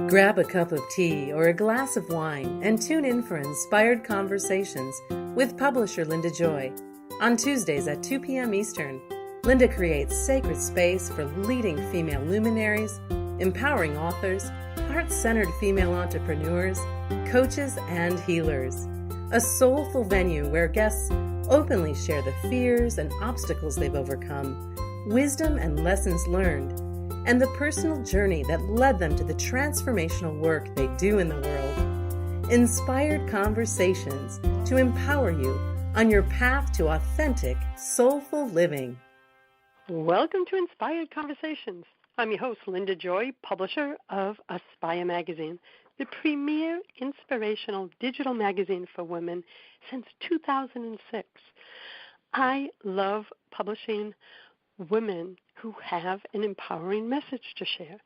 Grab a cup of tea or a glass of wine and tune in for Inspired Conversations with publisher Linda Joy. On Tuesdays at 2 p.m. Eastern, Linda creates sacred space for leading female luminaries, empowering authors, heart-centered female entrepreneurs, coaches, and healers. A soulful venue where guests openly share the fears and obstacles they've overcome, wisdom and lessons learned, and the personal journey that led them to the transformational work they do in the world. Inspired Conversations to empower you on your path to authentic, soulful living. Welcome to Inspired Conversations. I'm your host, Linda Joy, publisher of Aspire Magazine, the premier inspirational digital magazine for women since 2006. I love publishing women who have an empowering message to share.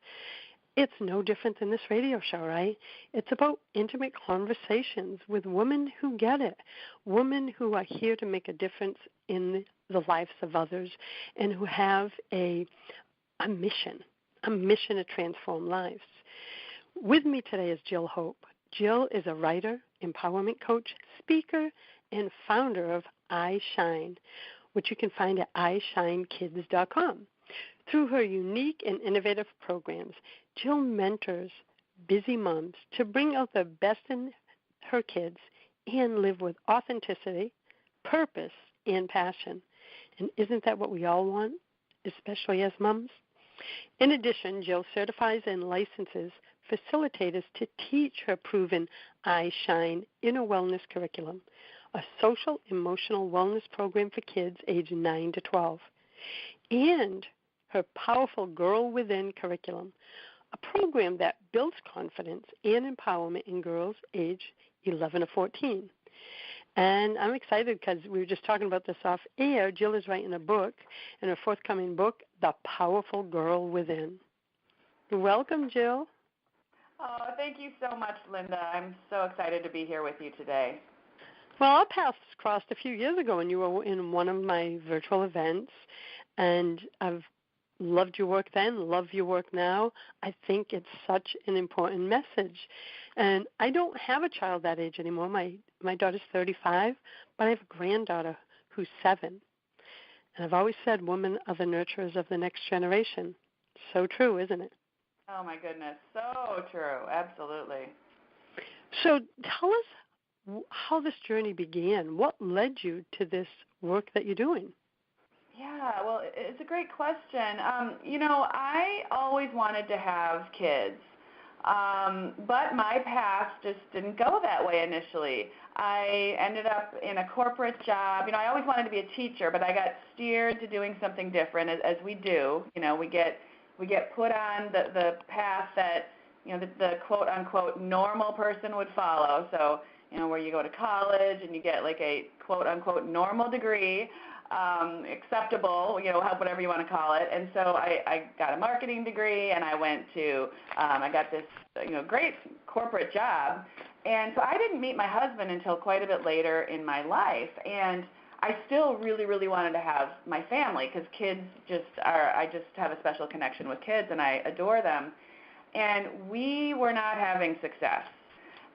It's no different than this radio show, right? It's about intimate conversations with women who get it, women who are here to make a difference in the lives of others and who have a mission to transform lives. With me today is Jill Hope. Jill is a writer, empowerment coach, speaker, and founder of I Shine, which you can find at ishinekids.com. Through her unique and innovative programs, Jill mentors busy moms to bring out the best in her kids and live with authenticity, purpose, and passion. And isn't that what we all want, especially as moms? In addition, Jill certifies and licenses facilitators to teach her proven I Shine inner wellness curriculum, a social emotional wellness program for kids aged 9 to 12, and her powerful Girl Within curriculum, a program that builds confidence and empowerment in girls aged 11 to 14. And I'm excited because we were just talking about this off air. Jill is writing a book, and her forthcoming book, The Powerful Girl Within. Welcome, Jill. Oh, thank you so much, Linda. I'm so excited to be here with you today. Well, our paths crossed a few years ago, and you were in one of my virtual events, and I've loved your work then, love your work now. I think it's such an important message. And I don't have a child that age anymore. My daughter's 35, but I have a granddaughter who's 7. And I've always said women are the nurturers of the next generation. So true, isn't it? Oh, my goodness. So true. Absolutely. So tell us how this journey began. What led you to this work that you're doing? Yeah, well, it's a great question. I always wanted to have kids, but my path just didn't go that way initially. I ended up in a corporate job. I always wanted to be a teacher, but I got steered to doing something different, as we do. We get put on the path that the quote unquote normal person would follow. So where you go to college and you get like a quote unquote normal degree. Acceptable, whatever you want to call it. And so I got a marketing degree, and I went to, I got this, great corporate job. And so I didn't meet my husband until quite a bit later in my life. And I still really, really wanted to have my family because kids I just have a special connection with kids, and I adore them. And we were not having success.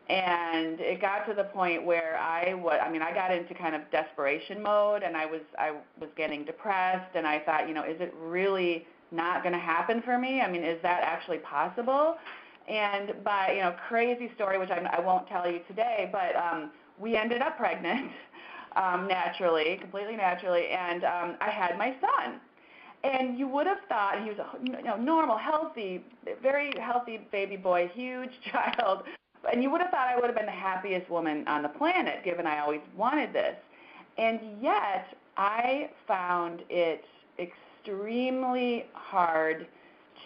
And it got to the point where I got into kind of desperation mode, and I was getting depressed, and I thought, is it really not going to happen for me? Is that actually possible? And by, crazy story, which I won't tell you today, but we ended up pregnant naturally, completely naturally, and I had my son. And you would have thought he was a normal, healthy, very healthy baby boy, huge child. And you would have thought I would have been the happiest woman on the planet, given I always wanted this. And yet, I found it extremely hard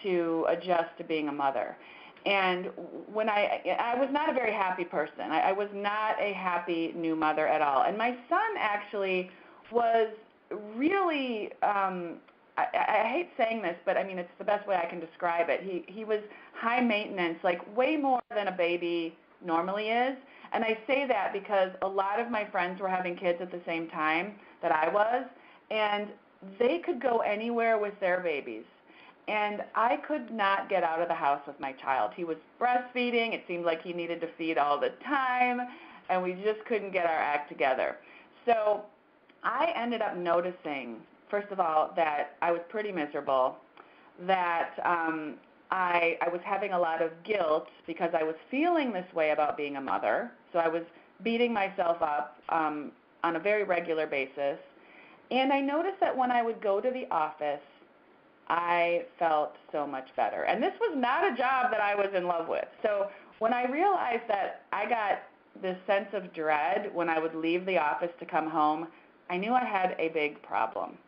to adjust to being a mother. And when I was not a very happy person. I was not a happy new mother at all. And my son actually was really, I hate saying this, but it's the best way I can describe it. He was high maintenance, like way more than a baby normally is. And I say that because a lot of my friends were having kids at the same time that I was, and they could go anywhere with their babies. and I could not get out of the house with my child. He was breastfeeding. It seemed like he needed to feed all the time, and we just couldn't get our act together. So I ended up noticing, first of all, that I was pretty miserable, that I was having a lot of guilt because I was feeling this way about being a mother. So I was beating myself up on a very regular basis. And I noticed that when I would go to the office, I felt so much better. And this was not a job that I was in love with. So when I realized that I got this sense of dread when I would leave the office to come home, I knew I had a big problem.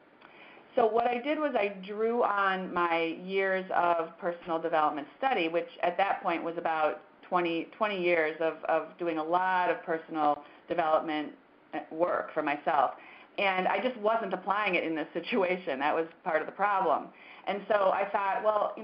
So what I did was I drew on my years of personal development study, which at that point was about 20 years of doing a lot of personal development work for myself. And I just wasn't applying it in this situation. That was part of the problem. And so I thought, well,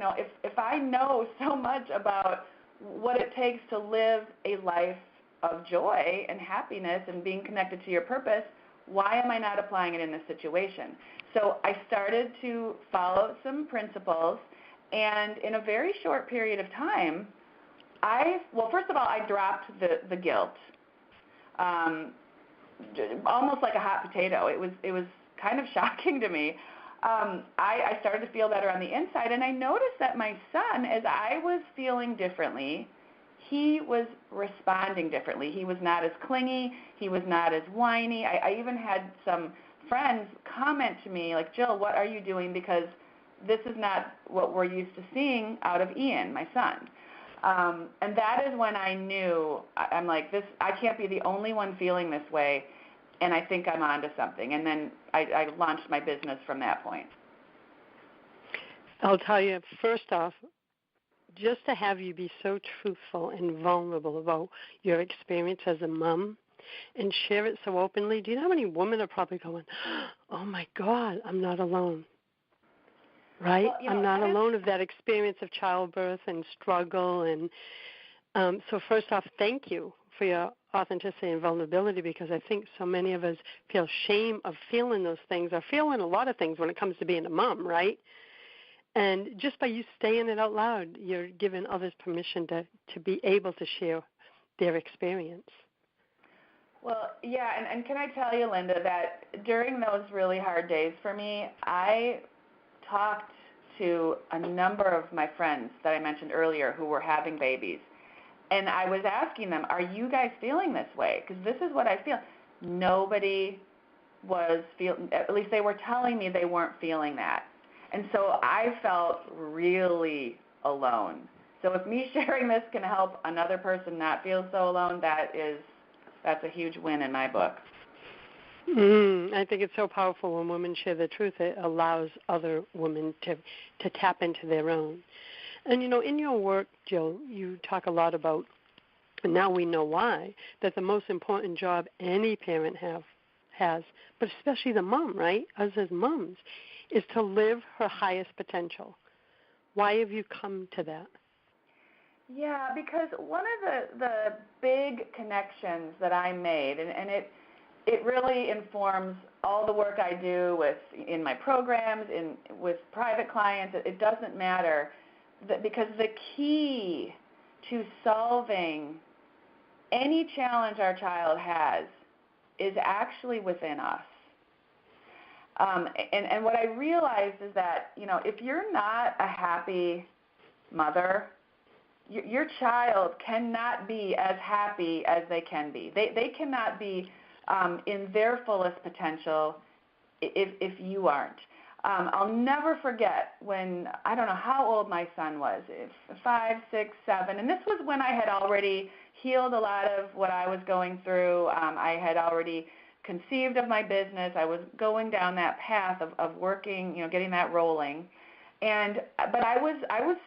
if I know so much about what it takes to live a life of joy and happiness and being connected to your purpose, why am I not applying it in this situation? So I started to follow some principles, and in a very short period of time, first of all, I dropped the guilt. Almost like a hot potato. It was kind of shocking to me. I started to feel better on the inside, and I noticed that my son, as I was feeling differently, he was responding differently. He was not as clingy. He was not as whiny. I even had some friends comment to me, like, Jill, what are you doing? Because this is not what we're used to seeing out of Ian, my son. And that is when I knew, I'm like, I can't be the only one feeling this way, and I think I'm onto something. And then I launched my business from that point. I'll tell you, first off, just to have you be so truthful and vulnerable about your experience as a mom and share it so openly. Do you know how many women are probably going, oh, my God, I'm not alone, right? Well, I'm not alone of that experience of childbirth and struggle. And so first off, thank you for your authenticity and vulnerability, because I think so many of us feel shame of feeling those things or feeling a lot of things when it comes to being a mom, right? And just by you saying it out loud, you're giving others permission to be able to share their experience. Well, yeah, and can I tell you, Linda, that during those really hard days for me, I talked to a number of my friends that I mentioned earlier who were having babies, and I was asking them, are you guys feeling this way? Because this is what I feel. Nobody was feeling, at least they were telling me they weren't feeling that. And so I felt really alone. So if me sharing this can help another person not feel so alone, that's a huge win in my book. I think it's so powerful when women share the truth. It allows other women to tap into their own. And, in your work, Jill, you talk a lot about, and now we know why, that the most important job any parent has, but especially the mom, right, us as moms, is to live her highest potential. Why have you come to that? Yeah, because one of the big connections that I made, and it really informs all the work I do in my programs, with private clients. It doesn't matter, because the key to solving any challenge our child has is actually within us. And what I realized is that, if you're not a happy mother, your child cannot be as happy as they can be. They cannot be in their fullest potential if you aren't. I'll never forget when, I don't know how old my son was, 5, 6, 7, and this was when I had already healed a lot of what I was going through. I had already conceived of my business. I was going down that path of working, getting that rolling. But I was, I was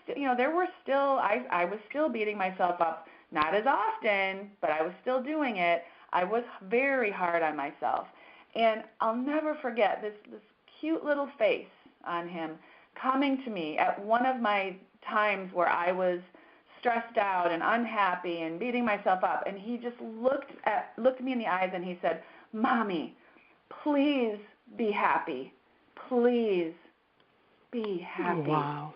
still beating myself up, not as often, but I was still doing it. I was very hard on myself. And I'll never forget this cute little face on him coming to me at one of my times where I was stressed out and unhappy and beating myself up. And he just looked me in the eyes and he said, "Mommy, please be happy. Please." be happy. Wow.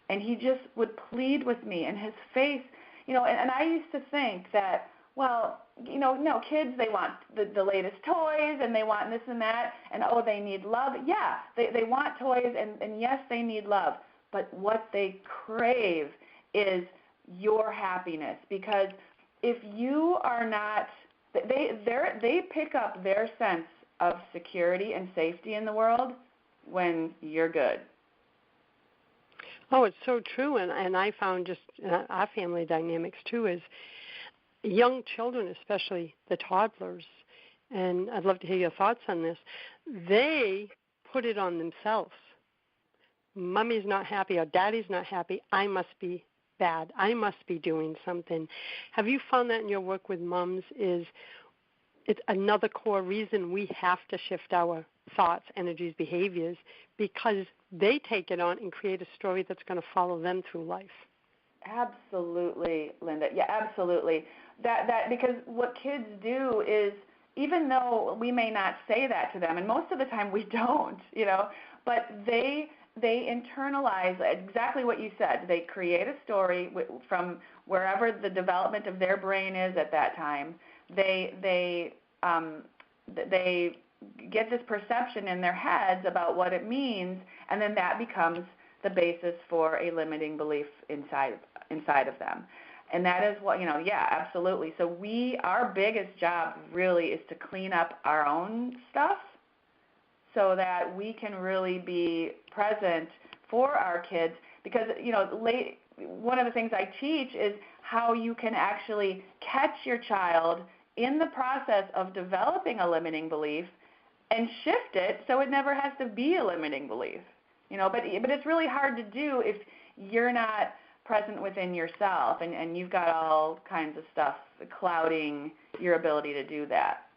And he just would plead with me, and his face, and I used to think that, well, no, kids, they want the latest toys, and they want this and that, and they need love. Yeah, they want toys, and yes, they need love. But what they crave is your happiness, because if you are not, they pick up their sense of security and safety in the world when you're good. Oh, it's so true, and I found just our family dynamics too is young children, especially the toddlers, and I'd love to hear your thoughts on this. They put it on themselves. Mommy's not happy or daddy's not happy. I must be bad. I must be doing something. Have you found that in your work with moms? It's another core reason we have to shift our thoughts, energies, behaviors, because they take it on and create a story that's going to follow them through life. Absolutely, Linda. Yeah, absolutely. That because what kids do is, even though we may not say that to them, and most of the time we don't, but they internalize exactly what you said. They create a story from wherever the development of their brain is at that time. They get this perception in their heads about what it means, and then that becomes the basis for a limiting belief inside of them. And that is what, yeah, absolutely. So our biggest job really is to clean up our own stuff so that we can really be present for our kids, because, one of the things I teach is how you can actually catch your child in the process of developing a limiting belief and shift it so it never has to be a limiting belief. But it's really hard to do if you're not present within yourself and you've got all kinds of stuff clouding your ability to do that.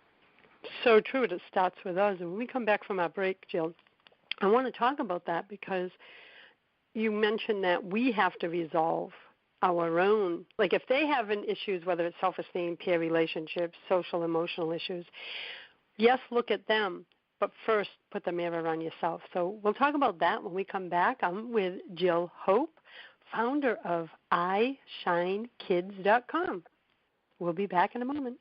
So true. It starts with us. And when we come back from our break, Jill, I want to talk about that because you mentioned that we have to resolve our own, like if they have issues, whether it's self-esteem, peer relationships, social, emotional issues, yes, look at them, but first put the mirror on yourself. So we'll talk about that when we come back. I'm with Jill Hope, founder of iShineKids.com. We'll be back in a moment.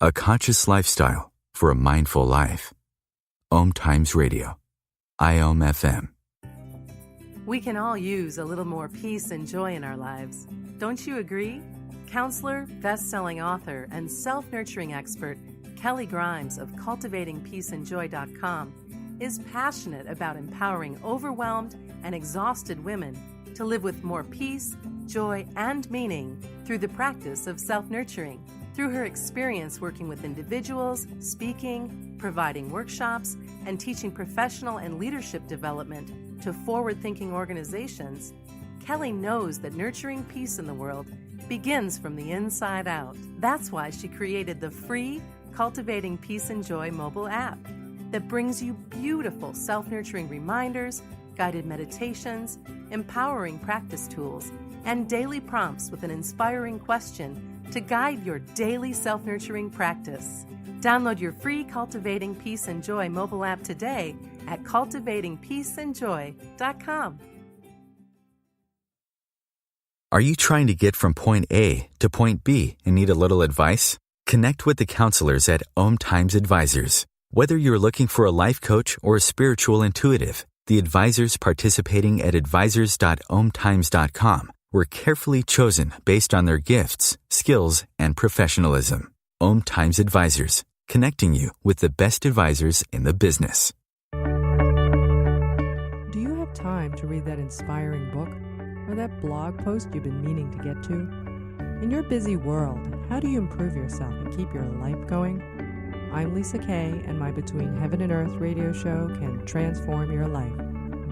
A conscious lifestyle for a mindful life. OMTimes Radio. IOM FM. We can all use a little more peace and joy in our lives. Don't you agree? Counselor, best-selling author, and self-nurturing expert Kelly Grimes of CultivatingPeaceAndJoy.com is passionate about empowering overwhelmed and exhausted women to live with more peace, joy, and meaning through the practice of self-nurturing. Through her experience working with individuals, speaking, providing workshops, and teaching professional and leadership development to forward-thinking organizations, Kelly knows that nurturing peace in the world begins from the inside out. That's why she created the free Cultivating Peace and Joy mobile app that brings you beautiful self-nurturing reminders, guided meditations, empowering practice tools, and daily prompts with an inspiring question to guide your daily self-nurturing practice. Download your free Cultivating Peace and Joy mobile app today at CultivatingPeaceAndJoy.com. Are you trying to get from point A to point B and need a little advice? Connect with the counselors at OMTimes Advisors. Whether you're looking for a life coach or a spiritual intuitive, the advisors participating at advisors.omtimes.com were carefully chosen based on their gifts, skills, and professionalism. OMTimes Advisors, connecting you with the best advisors in the business. Do you have time to read that inspiring book or that blog post you've been meaning to get to? In your busy world, how do you improve yourself and keep your life going? I'm Lisa Kay, and my Between Heaven and Earth radio show can transform your life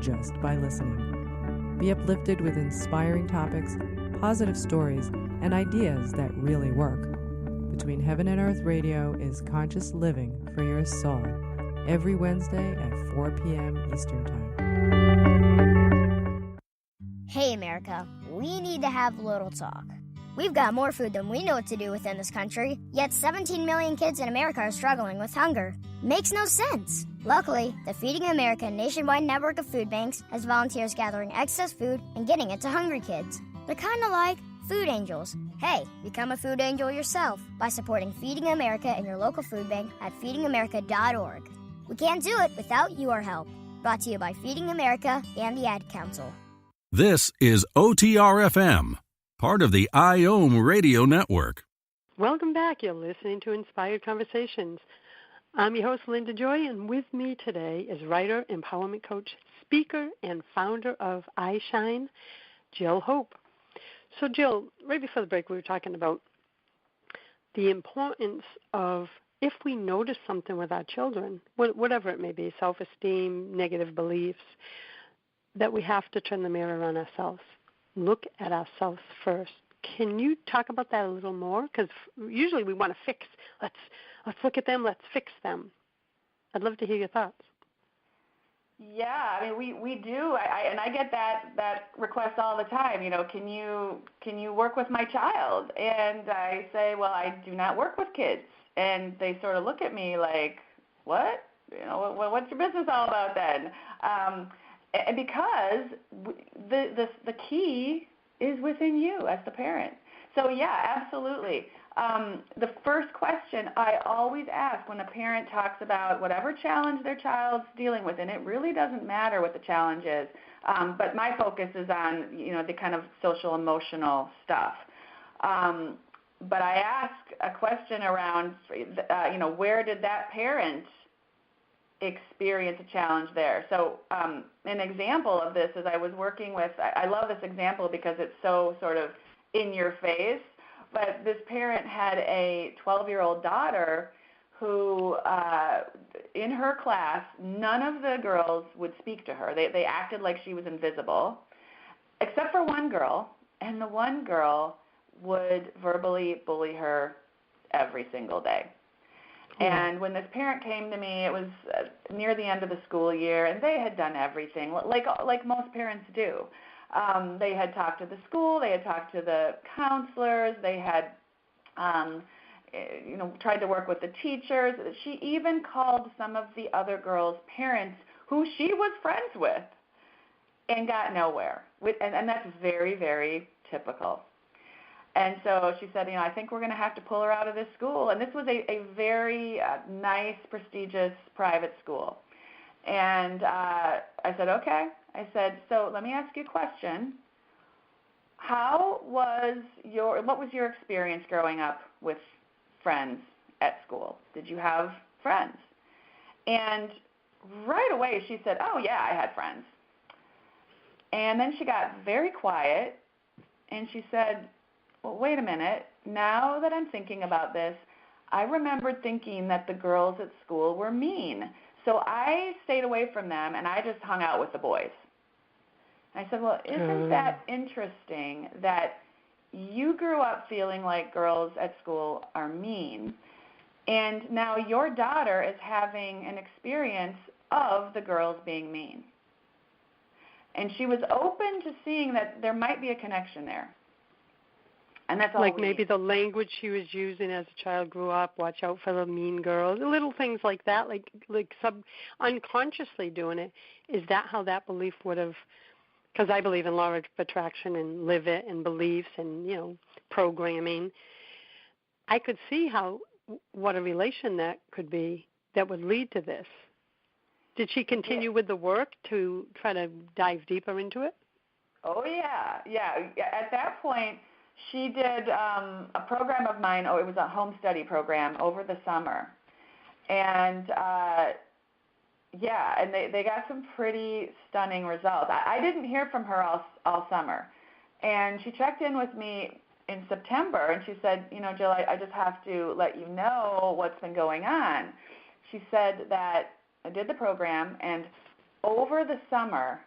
just by listening. Be uplifted with inspiring topics, positive stories, and ideas that really work. Between Heaven and Earth Radio is conscious living for your soul, every Wednesday at 4 p.m. Eastern Time. Hey, America, we need to have a little talk. We've got more food than we know what to do with in this country, yet 17 million kids in America are struggling with hunger. Makes no sense. Luckily, the Feeding America nationwide network of food banks has volunteers gathering excess food and getting it to hungry kids. They're kind of like food angels. Hey, become a food angel yourself by supporting Feeding America in your local food bank at feedingamerica.org. We can't do it without your help. Brought to you by Feeding America and the Ad Council. This is OTR-FM, part of the IOM Radio Network. Welcome back. You're listening to Inspired Conversations. I'm your host, Linda Joy, and with me today is writer, empowerment coach, speaker, and founder of iShine, Jill Hope. So, Jill, right before the break, we were talking about the importance of, if we notice something with our children, whatever it may be, self-esteem, negative beliefs, that we have to turn the mirror on ourselves. Look at ourselves first. Can you talk about that a little more? Because usually we want to fix. Let's look at them. Let's fix them. I'd love to hear your thoughts. Yeah, I mean, we do, and I get that request all the time. You know, can you work with my child? And I say, well, I do not work with kids. And they sort of look at me like, what? You know, what's your business all about then? And because the key is within you as the parent. So yeah, absolutely. The first question I always ask when a parent talks about whatever challenge their child's dealing with, and it really doesn't matter what the challenge is, but my focus is on, you know, the kind of social emotional stuff. But I ask a question around, you know, where did that parent experience a challenge there? So an example of this is I was working with, I love this example because it's so sort of in your face, but this parent had a 12-year-old daughter who, in her class, none of the girls would speak to her. They acted like she was invisible, except for one girl, and the one girl would verbally bully her every single day. And when this parent came to me, it was near the end of the school year, and they had done everything, like most parents do. They had talked to the school, they had talked to the counselors, they had, tried to work with the teachers. She even called some of the other girls' parents who she was friends with and got nowhere. And that's very, very typical. And so she said, I think we're going to have to pull her out of this school. And this was a very nice, prestigious private school. And I said, okay. I said, so let me ask you a question. What was your experience growing up with friends at school? Did you have friends? And right away she said, oh, yeah, I had friends. And then she got very quiet, and she said, well, wait a minute. Now that I'm thinking about this, I remembered thinking that the girls at school were mean. So I stayed away from them, and I just hung out with the boys. I said, well, isn't that interesting that you grew up feeling like girls at school are mean, and now your daughter is having an experience of the girls being mean? And she was open to seeing that there might be a connection there. And that's all like maybe the language she was using as a child grew up, watch out for the mean girls, little things like that, like unconsciously doing it. Is that how that belief would have, because I believe in law of attraction and live it and beliefs and, programming. I could see what a relation that could be that would lead to this. Did she continue with the work to try to dive deeper into it? Oh, yeah. At that point, she did a program of mine. It was a home study program over the summer. And, and they got some pretty stunning results. I didn't hear from her all summer. And she checked in with me in September, and she said, Jill, I just have to let you know what's been going on. She said that I did the program, and over the summer,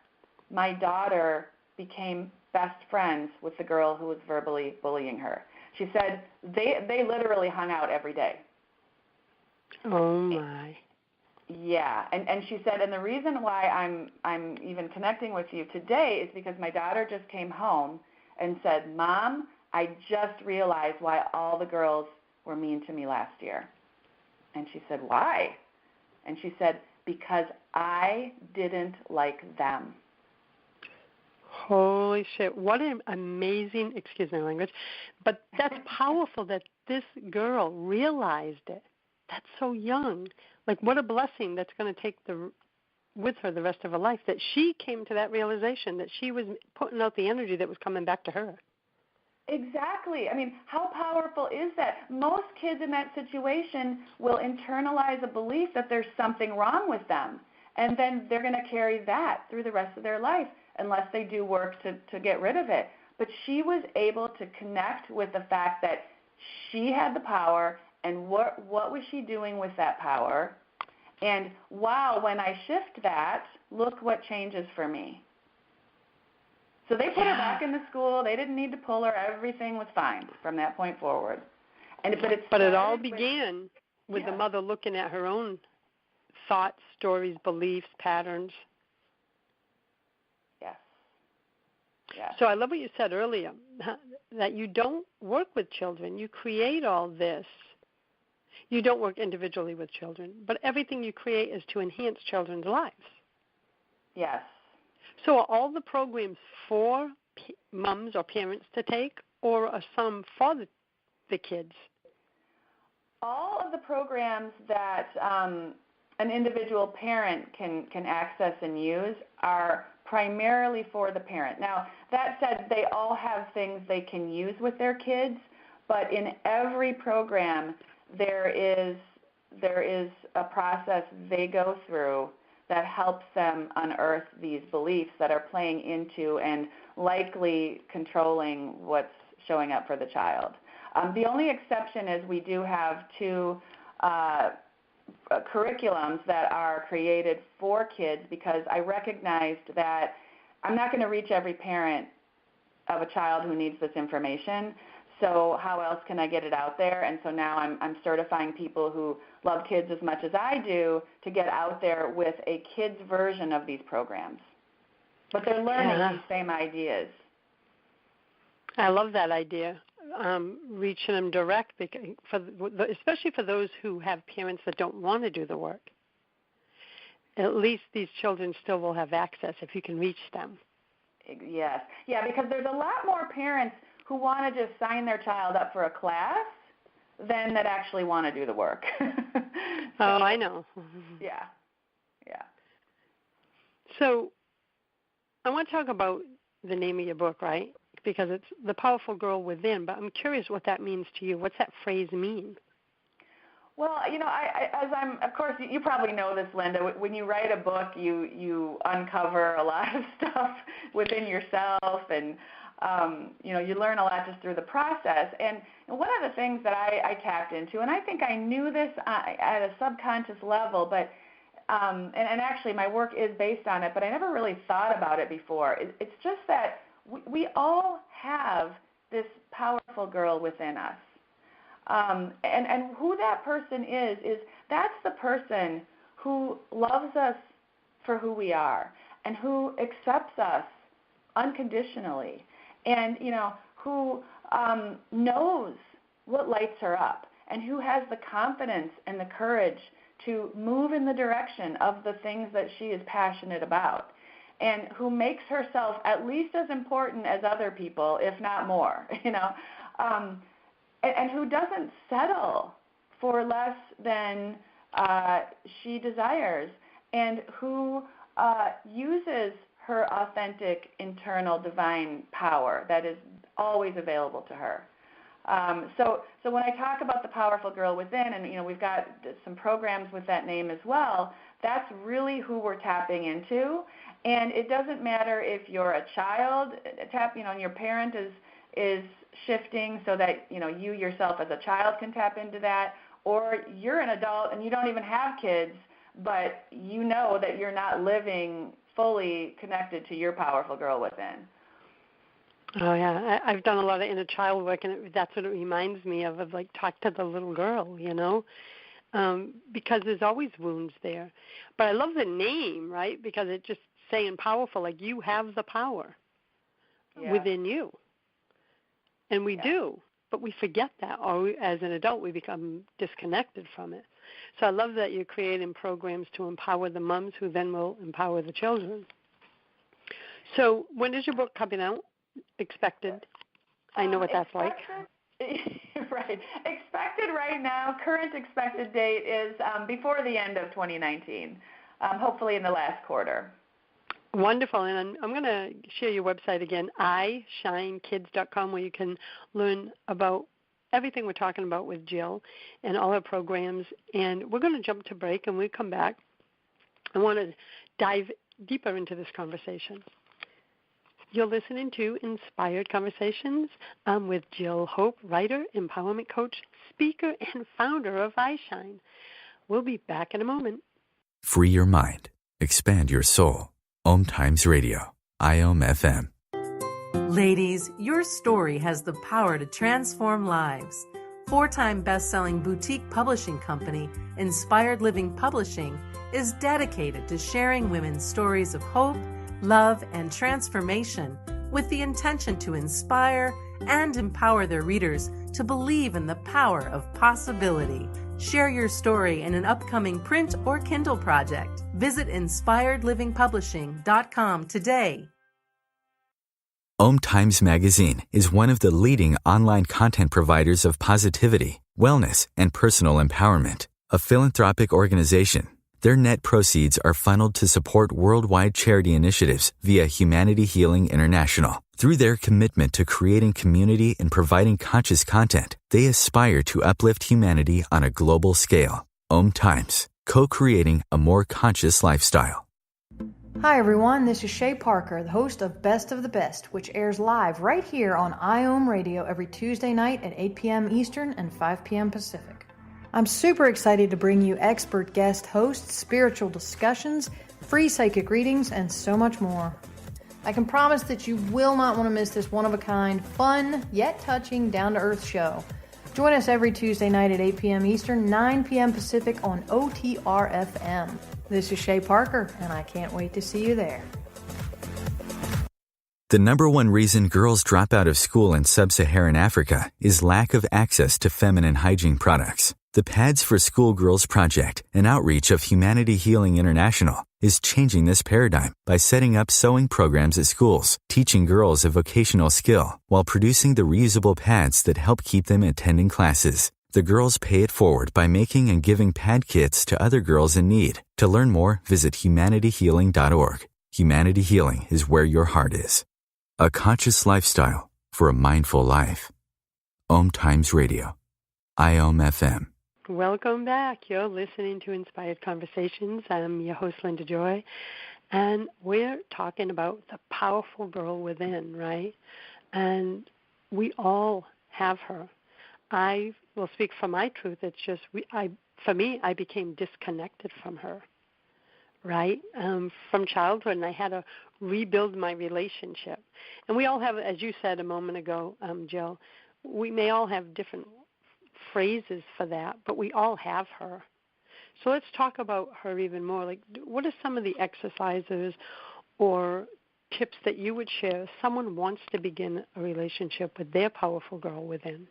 my daughter became best friends with the girl who was verbally bullying her. She said they literally hung out every day. Oh my. Yeah, and she said, and the reason why I'm even connecting with you today is because my daughter just came home and said, Mom, I just realized why all the girls were mean to me last year. And she said, why? And she said, because I didn't like them. Holy shit. What an amazing, excuse my language, but that's powerful that this girl realized it. That's so young. Like, what a blessing that's going to take with her the rest of her life, that she came to that realization, that she was putting out the energy that was coming back to her. Exactly. I mean, how powerful is that? Most kids in that situation will internalize a belief that there's something wrong with them, and then they're going to carry that through the rest of their life unless they do work to get rid of it. But she was able to connect with the fact that she had the power, and what was she doing with that power? And wow, when I shift that, look what changes for me. So they put her back in the school. They didn't need to pull her. Everything was fine from that point forward. But it all began with the mother looking at her own thoughts, stories, beliefs, patterns. Yes. Yes. So I love what you said earlier, that you don't work with children. You create all this. You don't work individually with children, but everything you create is to enhance children's lives. Yes. So are all the programs for moms or parents to take, or are some for the kids? All of the programs that an individual parent can access and use are primarily for the parent. Now, that said, they all have things they can use with their kids, but in every program there is a process they go through that helps them unearth these beliefs that are playing into and likely controlling what's showing up for the child. The only exception is we do have two curriculums that are created for kids, because I recognized that I'm not going to reach every parent of a child who needs this information. So how else can I get it out there? And so now I'm certifying people who love kids as much as I do to get out there with a kid's version of these programs. But they're learning these same ideas. I love that idea, reaching them direct, especially for those who have parents that don't want to do the work. At least these children still will have access if you can reach them. Yes. Yeah, because there's a lot more parents who want to just sign their child up for a class than that actually want to do the work. So, I know. Yeah. So I want to talk about the name of your book, right? Because it's The Powerful Girl Within, but I'm curious what that means to you. What's that phrase mean? Well, of course, you probably know this, Linda. When you write a book, you uncover a lot of stuff within yourself, and you learn a lot just through the process. And one of the things that I tapped into, and I think I knew this at a subconscious level, but and actually my work is based on it, but I never really thought about it before. It's just that we all have this powerful girl within us. And who that person is that's the person who loves us for who we are and who accepts us unconditionally, and who knows what lights her up, and who has the confidence and the courage to move in the direction of the things that she is passionate about, and who makes herself at least as important as other people, if not more, and who doesn't settle for less than she desires, and who uses her authentic, internal, divine power that is always available to her. So when I talk about the powerful girl within, and we've got some programs with that name as well, that's really who we're tapping into. And it doesn't matter if you're a child, and your parent is shifting so that you yourself as a child can tap into that, or you're an adult and you don't even have kids, but you know that you're not living fully connected to your powerful girl within. Oh, yeah. I've done a lot of inner child work, and that's what it reminds me of like, talk to the little girl, because there's always wounds there. But I love the name, right, because it's just saying powerful, like you have the power within you. And we do, but we forget that, or as an adult we become disconnected from it. So I love that you're creating programs to empower the moms who then will empower the children. So when is your book coming out? Expected? I know what that's like. Right. Expected right now, current expected date is before the end of 2019, hopefully in the last quarter. Wonderful. And I'm going to share your website again, ishinekids.com, where you can learn about everything we're talking about with Jill and all her programs. And we're going to jump to break, and when we come back, I want to dive deeper into this conversation. You're listening to Inspired Conversations. I'm with Jill Hope, writer, empowerment coach, speaker, and founder of iShine. We'll be back in a moment. Free your mind. Expand your soul. OMTimes Radio. IOM FM. Ladies, your story has the power to transform lives. 4-time best-selling boutique publishing company, Inspired Living Publishing, is dedicated to sharing women's stories of hope, love, and transformation with the intention to inspire and empower their readers to believe in the power of possibility. Share your story in an upcoming print or Kindle project. Visit inspiredlivingpublishing.com today. OMTimes Magazine is one of the leading online content providers of positivity, wellness, and personal empowerment. A philanthropic organization, their net proceeds are funneled to support worldwide charity initiatives via Humanity Healing International. Through their commitment to creating community and providing conscious content, they aspire to uplift humanity on a global scale. OMTimes, co-creating a more conscious lifestyle. Hi everyone, this is Shay Parker, the host of Best of the Best, which airs live right here on IOM Radio every Tuesday night at 8 p.m. Eastern and 5 p.m. Pacific. I'm super excited to bring you expert guest hosts, spiritual discussions, free psychic readings, and so much more. I can promise that you will not want to miss this one-of-a-kind, fun, yet touching, down-to-earth show. Join us every Tuesday night at 8 p.m. Eastern, 9 p.m. Pacific on OTR-FM. This is Shay Parker, and I can't wait to see you there. The number one reason girls drop out of school in sub-Saharan Africa is lack of access to feminine hygiene products. The Pads for Schoolgirls Project, an outreach of Humanity Healing International, is changing this paradigm by setting up sewing programs at schools, teaching girls a vocational skill, while producing the reusable pads that help keep them attending classes. The girls pay it forward by making and giving pad kits to other girls in need. To learn more, visit humanityhealing.org. Humanity Healing is where your heart is. A conscious lifestyle for a mindful life. OMTimes Radio. IOM FM. Welcome back. You're listening to Inspired Conversations. I'm your host, Linda Joy, and we're talking about the powerful girl within, right? And we all have her. I will speak for my truth. It's just, for me, I became disconnected from her, right? From childhood, and I had to rebuild my relationship. And we all have, as you said a moment ago, Jill, we may all have different phrases for that, but we all have her. So let's talk about her even more. Like, what are some of the exercises or tips that you would share if someone wants to begin a relationship with their powerful girl within?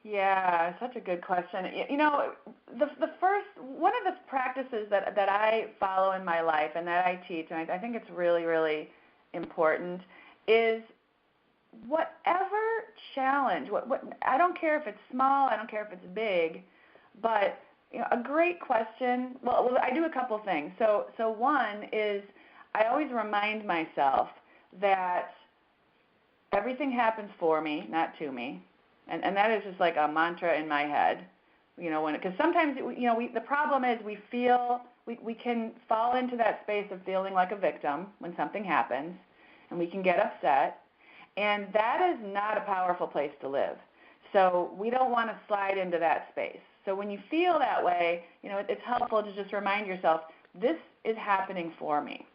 Yeah, such a good question. You know, the first, one of the practices that I follow in my life and that I teach, and I think it's really, really important, is whatever challenge, what I don't care if it's small, I don't care if it's big, but you know, a great question. Well, I do a couple things. So one is I always remind myself that everything happens for me, not to me, and that is just like a mantra in my head. You know, because sometimes the problem is we can fall into that space of feeling like a victim when something happens, and we can get upset. And that is not a powerful place to live. So we don't want to slide into that space. So when you feel that way, you know, it's helpful to just remind yourself, this is happening for me.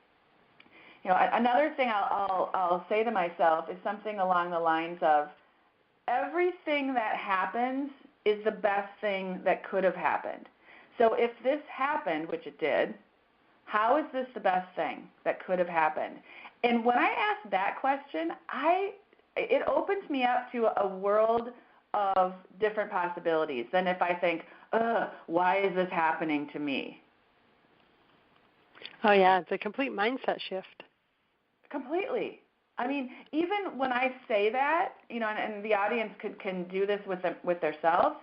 You know, another thing I'll say to myself is something along the lines of, everything that happens is the best thing that could have happened. So if this happened, which it did, how is this the best thing that could have happened? And when I ask that question, I it opens me up to a world of different possibilities than if I think, why is this happening to me? Oh, yeah, it's a complete mindset shift. Completely. I mean, even when I say that, and the audience can do this with themselves,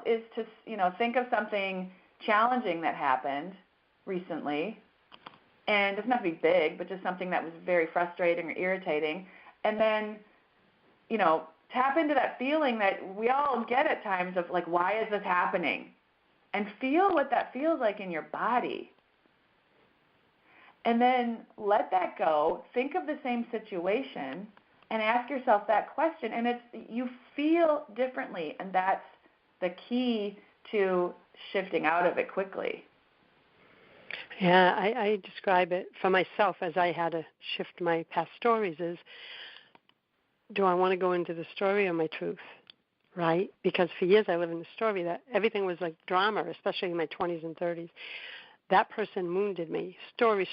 is to, think of something challenging that happened recently, and it doesn't have to be big, but just something that was very frustrating or irritating, and then, tap into that feeling that we all get at times of like, why is this happening? And feel what that feels like in your body. And then let that go. Think of the same situation and ask yourself that question. And you feel differently, and that's the key to shifting out of it quickly. Yeah, I describe it for myself as I had to shift my past stories is, do I want to go into the story or my truth, right? Because for years I lived in the story that everything was like drama, especially in my 20s and 30s. That person wounded me, story,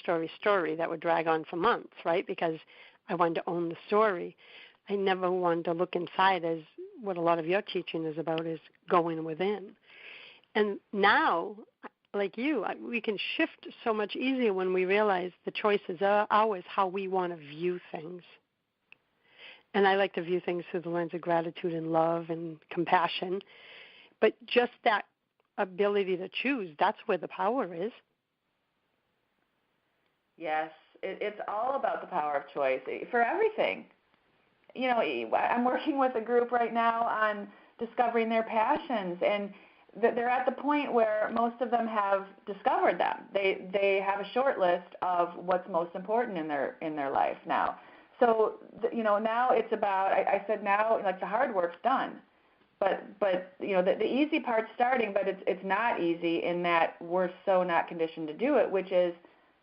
that would drag on for months, right? Because I wanted to own the story. I never wanted to look inside, as what a lot of your teaching is about, is going within. And now, like you, we can shift so much easier when we realize the choices are ours, how we want to view things. And I like to view things through the lens of gratitude and love and compassion. But just that ability to choose, that's where the power is. Yes, it's all about the power of choice for everything. I'm working with a group right now on discovering their passions, and they're at the point where most of them have discovered them. They have a short list of what's most important in their life now. So, now it's about, I said now, like, the hard work's done. But the easy part's starting, but it's not easy in that we're so not conditioned to do it, which is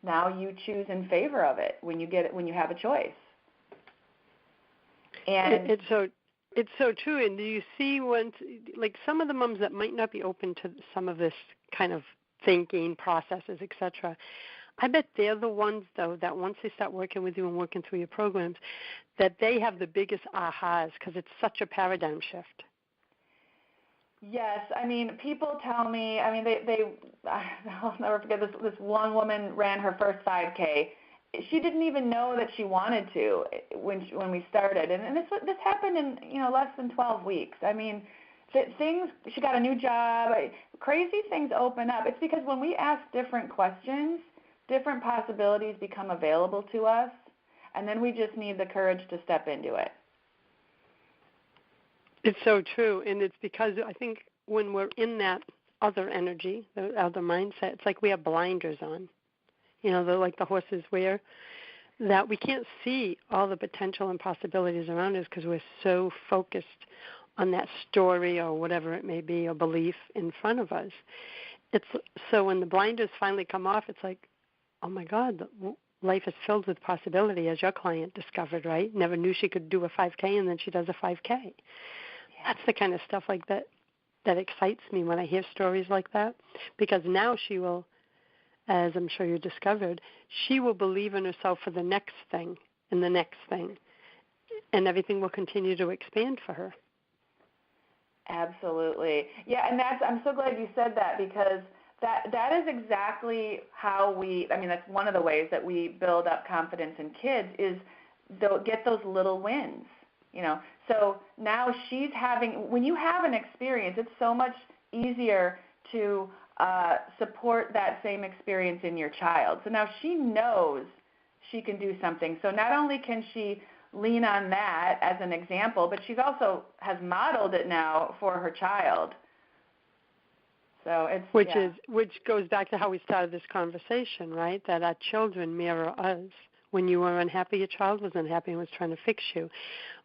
now you choose in favor of it when you have a choice. And it's so true. And do you see like some of the moms that might not be open to some of this kind of thinking processes, etc., I bet they're the ones, though, that once they start working with you and working through your programs, that they have the biggest ahas because it's such a paradigm shift. Yes, I mean, people tell me, I'll never forget this one woman ran her first 5K. She didn't even know that she wanted to when we started. And this happened in, less than 12 weeks. I mean, she got a new job, crazy things open up. It's because when we ask different questions, different possibilities become available to us, and then we just need the courage to step into it. It's so true, and it's because I think when we're in that other energy, the other mindset, it's like we have blinders on. They're like the horses wear, that we can't see all the potential and possibilities around us because we're so focused on that story or whatever it may be or belief in front of us. So when the blinders finally come off, it's like, oh my God, life is filled with possibility, as your client discovered, right? Never knew she could do a 5K, and then she does a 5K. Yeah. That's the kind of stuff like that excites me when I hear stories like that, because now she will, as I'm sure you discovered, she will believe in herself for the next thing and the next thing, and everything will continue to expand for her. Absolutely. Yeah, and I'm so glad you said that, because that is exactly how that's one of the ways that we build up confidence in kids is get those little wins, So now when you have an experience, it's so much easier to support that same experience in your child. So now she knows she can do something. So not only can she lean on that as an example, but she's also has modeled it now for her child. So which goes back to how we started this conversation, right? That our children mirror us. When you were unhappy, your child was unhappy and was trying to fix you.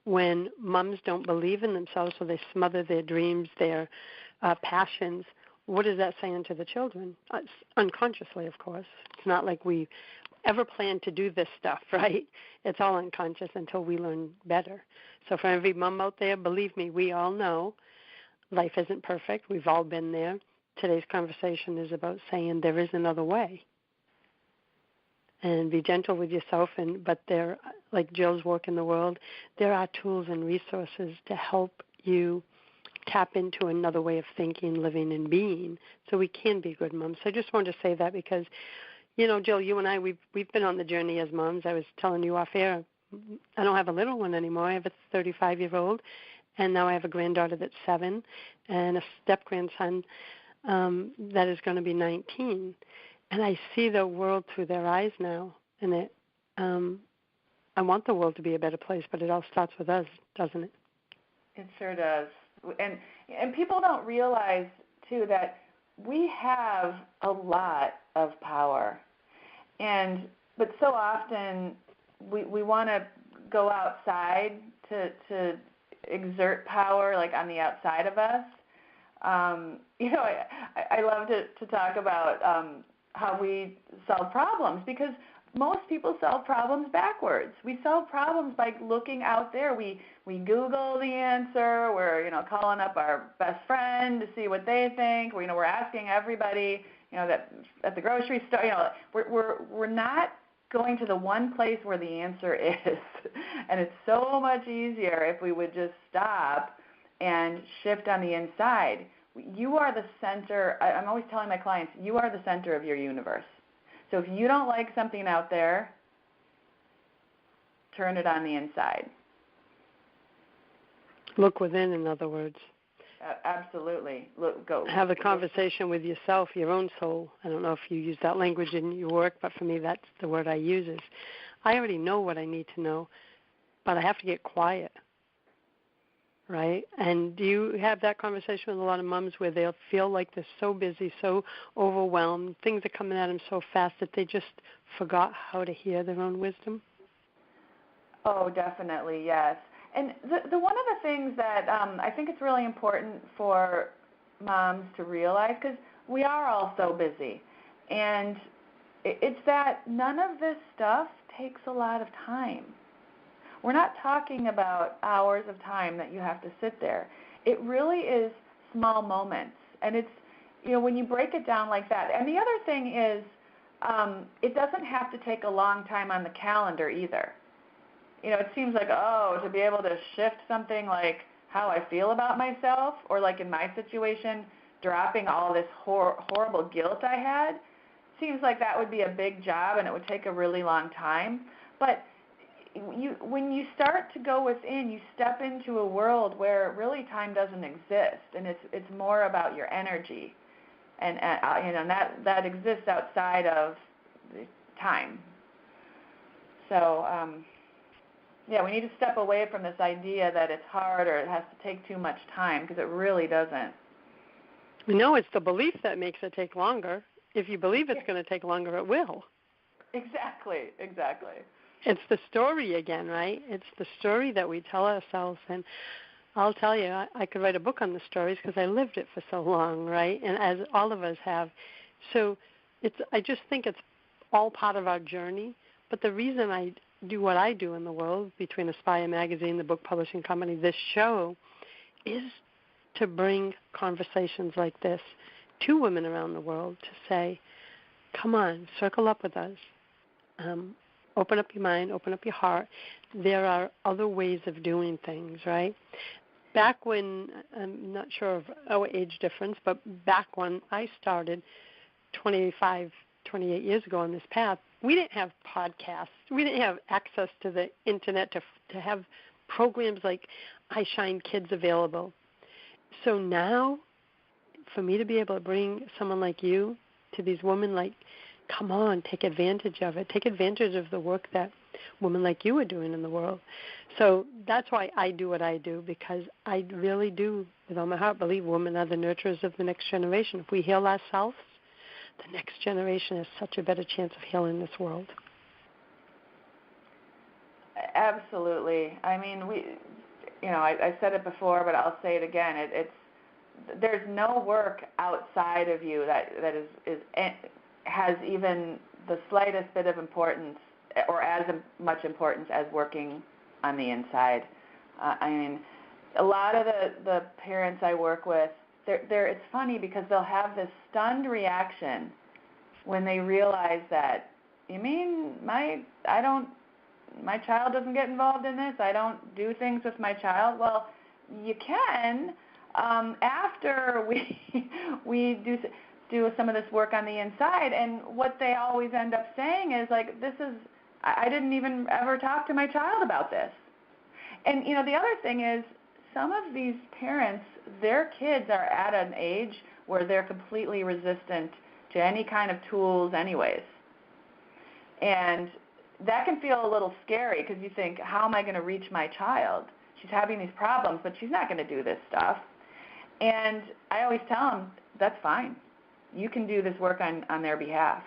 When moms don't believe in themselves, so they smother their dreams, their passions, what is that saying to the children? Unconsciously, of course. It's not like we ever planned to do this stuff, right? It's all unconscious until we learn better. So for every mom out there, believe me, we all know life isn't perfect. We've all been there. Today's conversation is about saying there is another way. and be gentle with yourself. But there, like Jill's work in the world, there are tools and resources to help you tap into another way of thinking, living, and being, so we can be good moms. So I just wanted to say that because, Jill, you and I, we've been on the journey as moms. I was telling you off air, I don't have a little one anymore. I have a 35-year-old, and now I have a granddaughter that's 7 and a step-grandson that is going to be 19. And I see the world through their eyes now, and I want the world to be a better place, but it all starts with us, doesn't it? It sure does. And people don't realize, too, that we have a lot of power. But so often we want to go outside to exert power, like on the outside of us. I love to talk about how we solve problems, because most people solve problems backwards. We solve problems by looking out there. We Google the answer. We're calling up our best friend to see what they think. We're asking everybody that at the grocery store. We're not going to the one place where the answer is, and it's so much easier if we would just stop and shift on the inside. You are the center. I'm always telling my clients, you are the center of your universe. So if you don't like something out there, turn it on the inside. Look within, in other words. Absolutely. Have a conversation with yourself, your own soul. I don't know if you use that language in your work, but for me, that's the word I use. Is I already know what I need to know, but I have to get quiet, right? And do you have that conversation with a lot of moms where they'll feel like they're so busy, so overwhelmed, things are coming at them so fast that they just forgot how to hear their own wisdom? Oh, definitely, yes. And the one of the things that I think it's really important for moms to realize, because we are all so busy, and it's that none of this stuff takes a lot of time. We're not talking about hours of time that you have to sit there. It really is small moments, and it's, when you break it down like that. And the other thing is, it doesn't have to take a long time on the calendar either. It seems like, to be able to shift something like how I feel about myself, or like in my situation, dropping all this horrible guilt I had, seems like that would be a big job and it would take a really long time. But when you start to go within, you step into a world where really time doesn't exist, and it's more about your energy, and that exists outside of time. So. We need to step away from this idea that it's hard or it has to take too much time, because it really doesn't. No, it's the belief that makes it take longer. If you believe it's going to take longer, it will. Exactly. It's the story again, right? It's the story that we tell ourselves. And I'll tell you, I could write a book on the stories because I lived it for so long, right? And as all of us have. So I just think it's all part of our journey. But the reason I do what I do in the world, between Aspire Magazine, the book publishing company, this show, is to bring conversations like this to women around the world to say, come on, circle up with us. Open up your mind, open up your heart. There are other ways of doing things, right? Back when, I'm not sure of our age difference, but back when I started 28 years ago on this path, we didn't have podcasts. We didn't have access to the Internet to have programs like I Shine Kids available. So now, for me to be able to bring someone like you to these women, like, come on, take advantage of it. Take advantage of the work that women like you are doing in the world. So that's why I do what I do, because I really do, with all my heart, believe women are the nurturers of the next generation. If we heal ourselves, the next generation has such a better chance of healing this world. Absolutely. I mean, I said it before, but I'll say it again. There's no work outside of you that has even the slightest bit of importance, or as much importance as working on the inside. I mean, a lot of the parents I work with, it's funny because they'll have this stunned reaction when they realize that you mean my child doesn't get involved in this? I don't do things with my child? Well, you can after we do some of this work on the inside. And what they always end up saying is like, I didn't even ever talk to my child about this. And the other thing is, some of these parents, their kids are at an age where they're completely resistant to any kind of tools anyways. And that can feel a little scary because you think, how am I going to reach my child? She's having these problems, but she's not going to do this stuff. And I always tell them, that's fine. You can do this work on their behalf.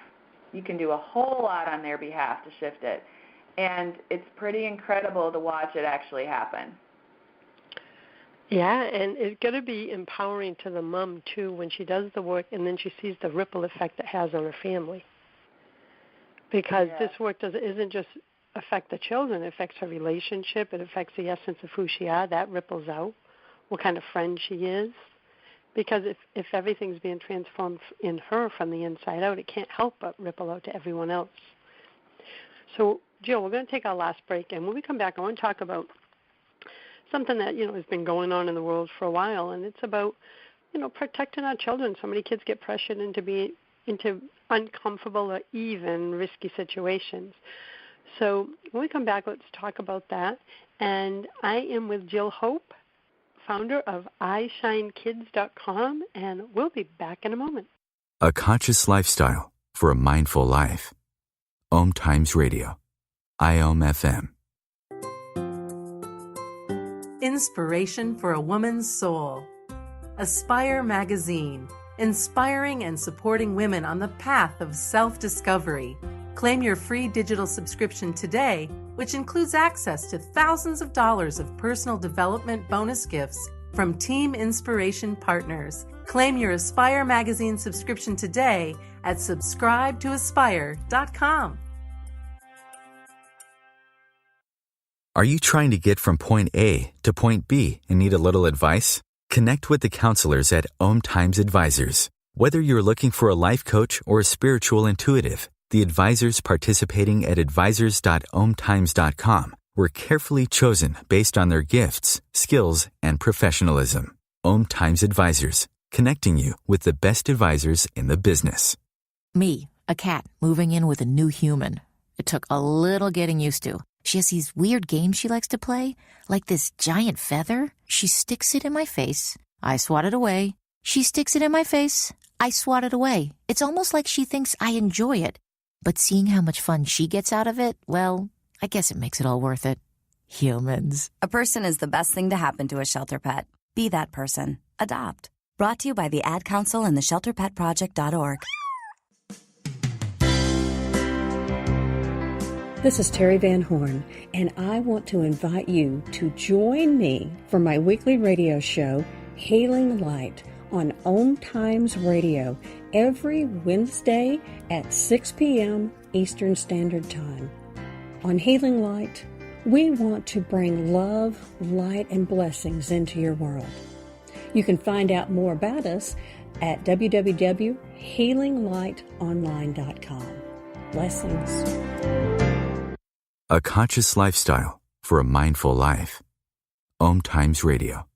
You can do a whole lot on their behalf to shift it. And it's pretty incredible to watch it actually happen. Yeah, and it's going to be empowering to the mom, too, when she does the work and then she sees the ripple effect it has on her family. Because this work isn't just affect the children, it affects her relationship, it affects the essence of who she is, that ripples out, what kind of friend she is. Because if everything's being transformed in her from the inside out, it can't help but ripple out to everyone else. So, Jill, we're going to take our last break, and when we come back, I want to talk about something that, has been going on in the world for a while, and it's about, protecting our children. So many kids get pressured into uncomfortable or even risky situations. So when we come back, let's talk about that. And I am with Jill Hope, founder of iShineKids.com, and we'll be back in a moment. A conscious lifestyle for a mindful life. OMTimes Radio. IOM FM. Inspiration for a woman's soul. Aspire Magazine, inspiring and supporting women on the path of self-discovery. Claim your free digital subscription today, which includes access to thousands of dollars of personal development bonus gifts from Team Inspiration partners. Claim your Aspire Magazine subscription today at subscribetoaspire.com. Are you trying to get from point A to point B and need a little advice? Connect with the counselors at OMTimes Advisors. Whether you're looking for a life coach or a spiritual intuitive, the advisors participating at advisors.omtimes.com were carefully chosen based on their gifts, skills, and professionalism. OMTimes Advisors, connecting you with the best advisors in the business. Me, a cat, moving in with a new human. It took a little getting used to. She has these weird games she likes to play, like this giant feather. She sticks it in my face. I swat it away. She sticks it in my face. I swat it away. It's almost like she thinks I enjoy it. But seeing how much fun she gets out of it, well, I guess it makes it all worth it. Humans. A person is the best thing to happen to a shelter pet. Be that person. Adopt. Brought to you by the Ad Council and the ShelterPetProject.org. This is Terry Van Horn, and I want to invite you to join me for my weekly radio show, Healing Light, on OMTimes Radio, every Wednesday at 6 p.m. Eastern Standard Time. On Healing Light, we want to bring love, light, and blessings into your world. You can find out more about us at www.healinglightonline.com. Blessings. A conscious lifestyle for a mindful life. OMTimes Radio.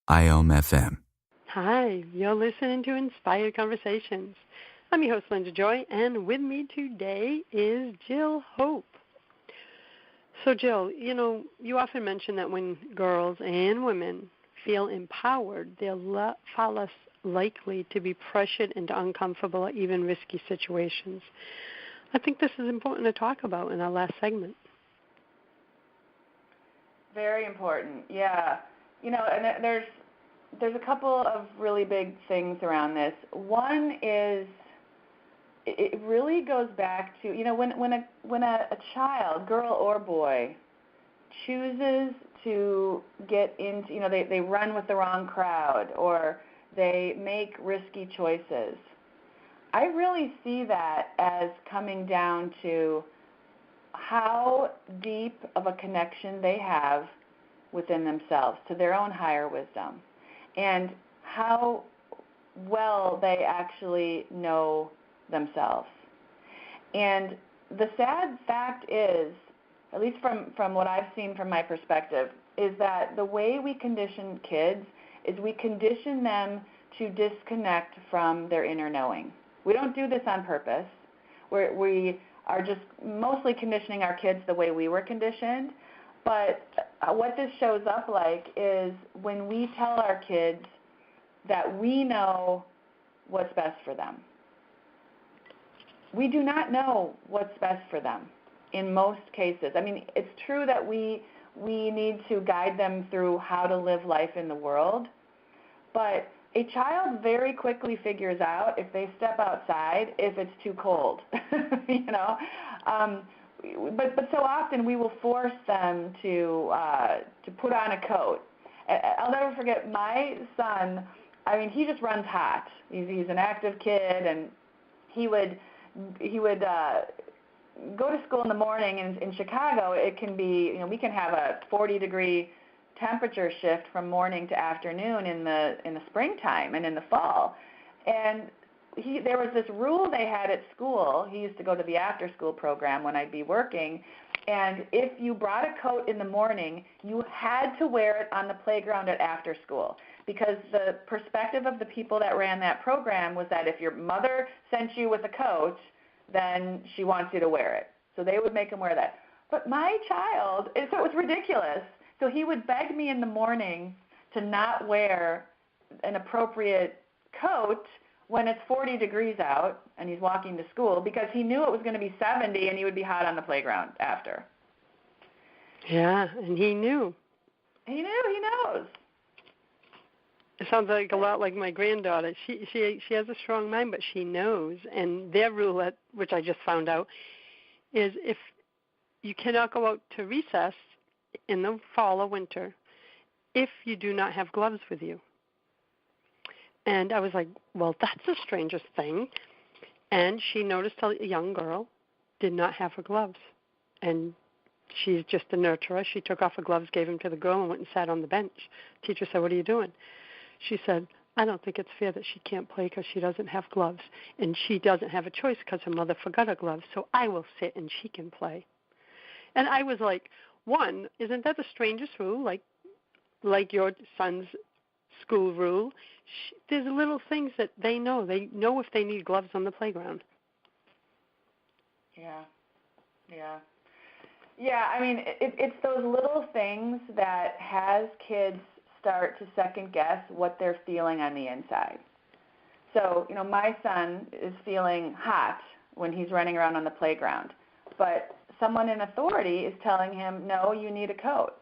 IOM FM. Hi, you're listening to Inspired Conversations. I'm your host, Linda Joy, and with me today is Jill Hope. So, Jill, you often mention that when girls and women feel empowered, they're far less likely to be pressured into uncomfortable or even risky situations. I think this is important to talk about in our last segment. Very important, yeah. And there's a couple of really big things around this. One is it really goes back to, when a child, girl or boy, chooses to get into, they run with the wrong crowd or they make risky choices. I really see that as coming down to how deep of a connection they have within themselves to their own higher wisdom and how well they actually know themselves. And the sad fact is, at least from what I've seen from my perspective, is that the way we condition kids is we condition them to disconnect from their inner knowing. We don't do this on purpose. We are just mostly conditioning our kids the way we were conditioned. But what this shows up like is when we tell our kids that we know what's best for them. We do not know what's best for them in most cases. I mean, it's true that we need to guide them through how to live life in the world, but a child very quickly figures out if they step outside if it's too cold, you know. But so often we will force them to put on a coat. I'll never forget my son. I mean, he just runs hot. He's an active kid, and he would go to school in the morning. In Chicago, it can be, you know, we can have a 40-degree temperature shift from morning to afternoon in the springtime and in the fall. And there was this rule they had at school. He used to go to the after-school program when I'd be working, and if you brought a coat in the morning, you had to wear it on the playground at after school, because the perspective of the people that ran that program was that if your mother sent you with a coat, then she wants you to wear it. So they would make him wear that. But my child, so it was ridiculous. So he would beg me in the morning to not wear an appropriate coat when it's 40 degrees out and he's walking to school, because he knew it was going to be 70 and he would be hot on the playground after. Yeah, and he knew. He knows. It sounds like a lot like my granddaughter. She has a strong mind, but she knows. And their rule, which I just found out, is if you cannot go out to recess in the fall or winter if you do not have gloves with you. And I was like, well, that's the strangest thing. And she noticed a young girl did not have her gloves. And she's just a nurturer. She took off her gloves, gave them to the girl, and went and sat on the bench. Teacher said, what are you doing? She said, I don't think it's fair that she can't play because she doesn't have gloves. And she doesn't have a choice because her mother forgot her gloves, so I will sit and she can play. And I was like, one, isn't that the strangest rule, like your son's school rule? There's little things that they know. They know if they need gloves on the playground. Yeah. I mean, it's those little things that has kids start to second guess what they're feeling on the inside. So, you know, my son is feeling hot when he's running around on the playground, but someone in authority is telling him, no, you need a coat.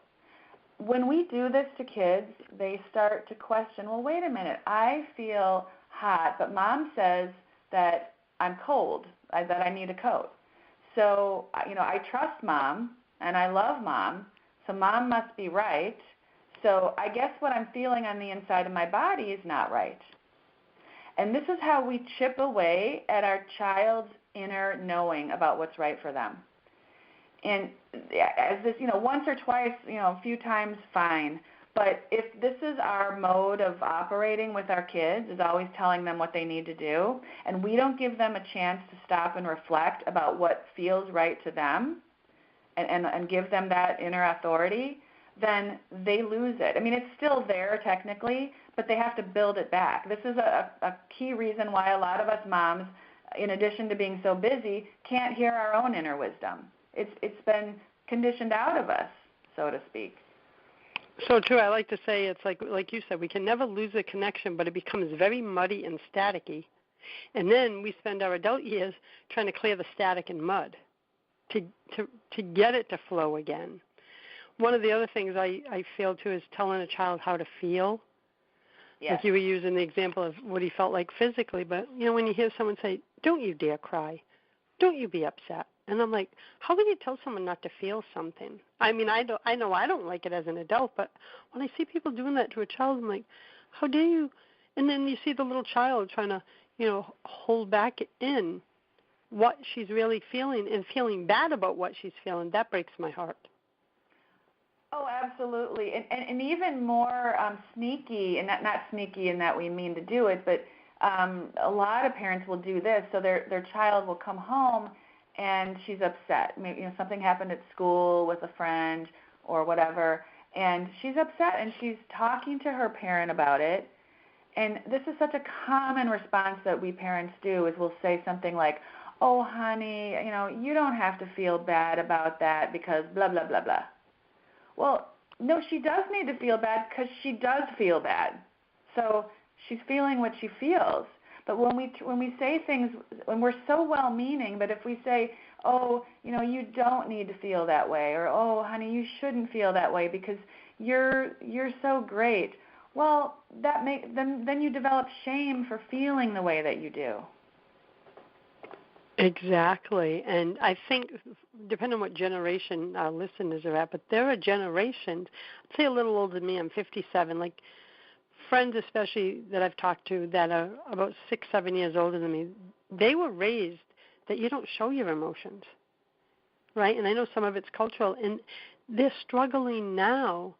When we do this to kids, they start to question, well, wait a minute, I feel hot, but mom says that I'm cold, that I need a coat. So, you know, I trust mom and I love mom, so mom must be right. So I guess what I'm feeling on the inside of my body is not right. And this is how we chip away at our child's inner knowing about what's right for them. And as this, you know, once or twice, you know, a few times, fine. But if this is our mode of operating with our kids, is always telling them what they need to do, and we don't give them a chance to stop and reflect about what feels right to them and give them that inner authority, then they lose it. I mean, it's still there technically, but they have to build it back. This is a key reason why a lot of us moms, in addition to being so busy, can't hear our own inner wisdom. It's been conditioned out of us, so to speak. So true. I like to say it's like you said, we can never lose a connection, but it becomes very muddy and staticky. And then we spend our adult years trying to clear the static and mud to get it to flow again. One of the other things I feel, too, is telling a child how to feel. Yes. Like you were using the example of what he felt like physically. But, you know, when you hear someone say, don't you dare cry, don't you be upset. And I'm like, how can you tell someone not to feel something? I mean, I know I don't like it as an adult, but when I see people doing that to a child, I'm like, how dare you? And then you see the little child trying to, you know, hold back in what she's really feeling and feeling bad about what she's feeling. That breaks my heart. Oh, absolutely. And even more sneaky, and not sneaky in that we mean to do it, but a lot of parents will do this. So their child will come home and she's upset. Maybe something happened at school with a friend or whatever, and she's upset, and she's talking to her parent about it. And this is such a common response that we parents do, is we'll say something like, "Oh, honey, you don't have to feel bad about that because blah, blah, blah, blah." Well, no, she does need to feel bad because she does feel bad. So she's feeling what she feels. But when we say things, when we're so well-meaning, but if we say, "Oh, you don't need to feel that way," or "Oh, honey, you shouldn't feel that way because you're so great," well, then you develop shame for feeling the way that you do. Exactly. And I think, depending on what generation our listeners are at, but there are generations, I'd say a little older than me, I'm 57, like friends especially that I've talked to that are about 6-7 years older than me, they were raised that you don't show your emotions, right? And I know some of it's cultural, and they're struggling now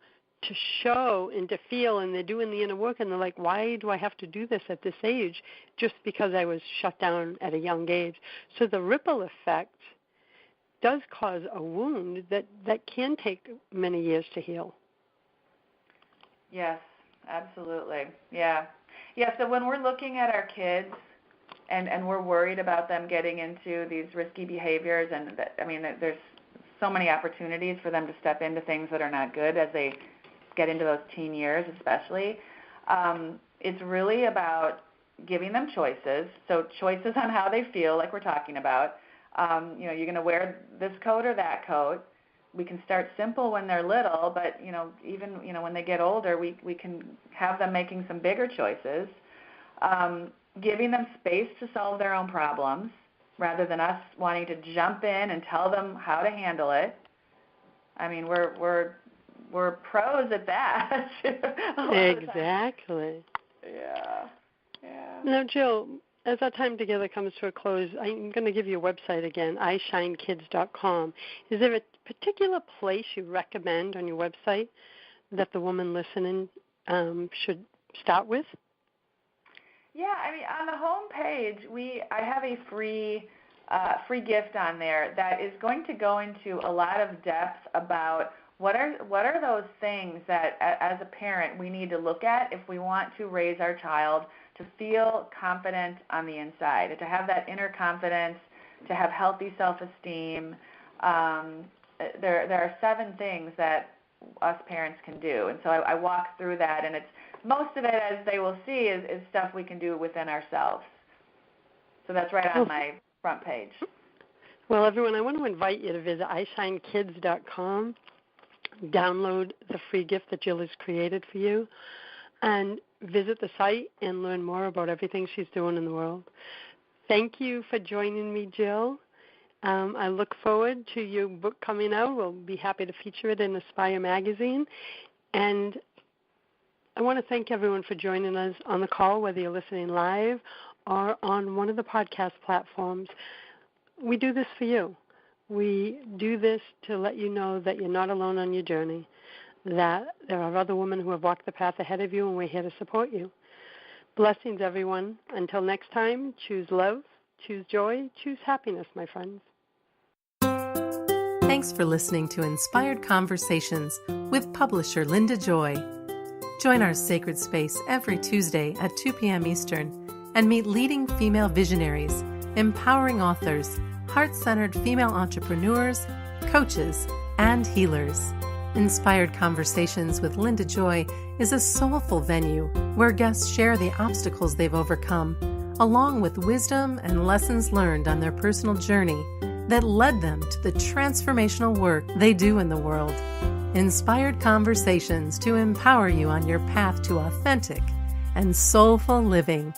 to show and to feel, and they're doing the inner work, and they're like, why do I have to do this at this age just because I was shut down at a young age? So the ripple effect does cause a wound that can take many years to heal. Yes, absolutely. Yeah. So when we're looking at our kids and we're worried about them getting into these risky behaviors, and there's so many opportunities for them to step into things that are not good as they get into those teen years especially. It's really about giving them choices. So choices on how they feel, like we're talking about. You're going to wear this coat or that coat. We can start simple when they're little, but even when they get older, we can have them making some bigger choices. Giving them space to solve their own problems rather than us wanting to jump in and tell them how to handle it. I mean, we're pros at that. Exactly. Yeah. Now, Jill, as our time together comes to a close, I'm going to give you a website again, iShineKids.com. Is there a particular place you recommend on your website that the woman listening should start with? Yeah, on the home page, I have a free gift on there that is going to go into a lot of depth about what are those things that, as a parent, we need to look at if we want to raise our child to feel confident on the inside, to have that inner confidence, to have healthy self-esteem. There are 7 things that us parents can do, and so I walk through that, and it's most of it, as they will see, is stuff we can do within ourselves. So that's right on my front page. Well, everyone, I want to invite you to visit iShineKids.com. Download the free gift that Jill has created for you, and visit the site and learn more about everything she's doing in the world. Thank you for joining me, Jill. I look forward to your book coming out. We'll be happy to feature it in Aspire magazine. And I want to thank everyone for joining us on the call, whether you're listening live or on one of the podcast platforms. We do this for you. We do this to let you know that you're not alone on your journey, that there are other women who have walked the path ahead of you, and we're here to support you. Blessings, everyone. Until next time, choose love, choose joy, choose happiness, my friends. Thanks for listening to Inspired Conversations with publisher Linda Joy. Join our sacred space every Tuesday at 2 p.m. Eastern and meet leading female visionaries, empowering authors, heart-centered female entrepreneurs, coaches, and healers. Inspired Conversations with Linda Joy is a soulful venue where guests share the obstacles they've overcome, along with wisdom and lessons learned on their personal journey that led them to the transformational work they do in the world. Inspired Conversations to empower you on your path to authentic and soulful living.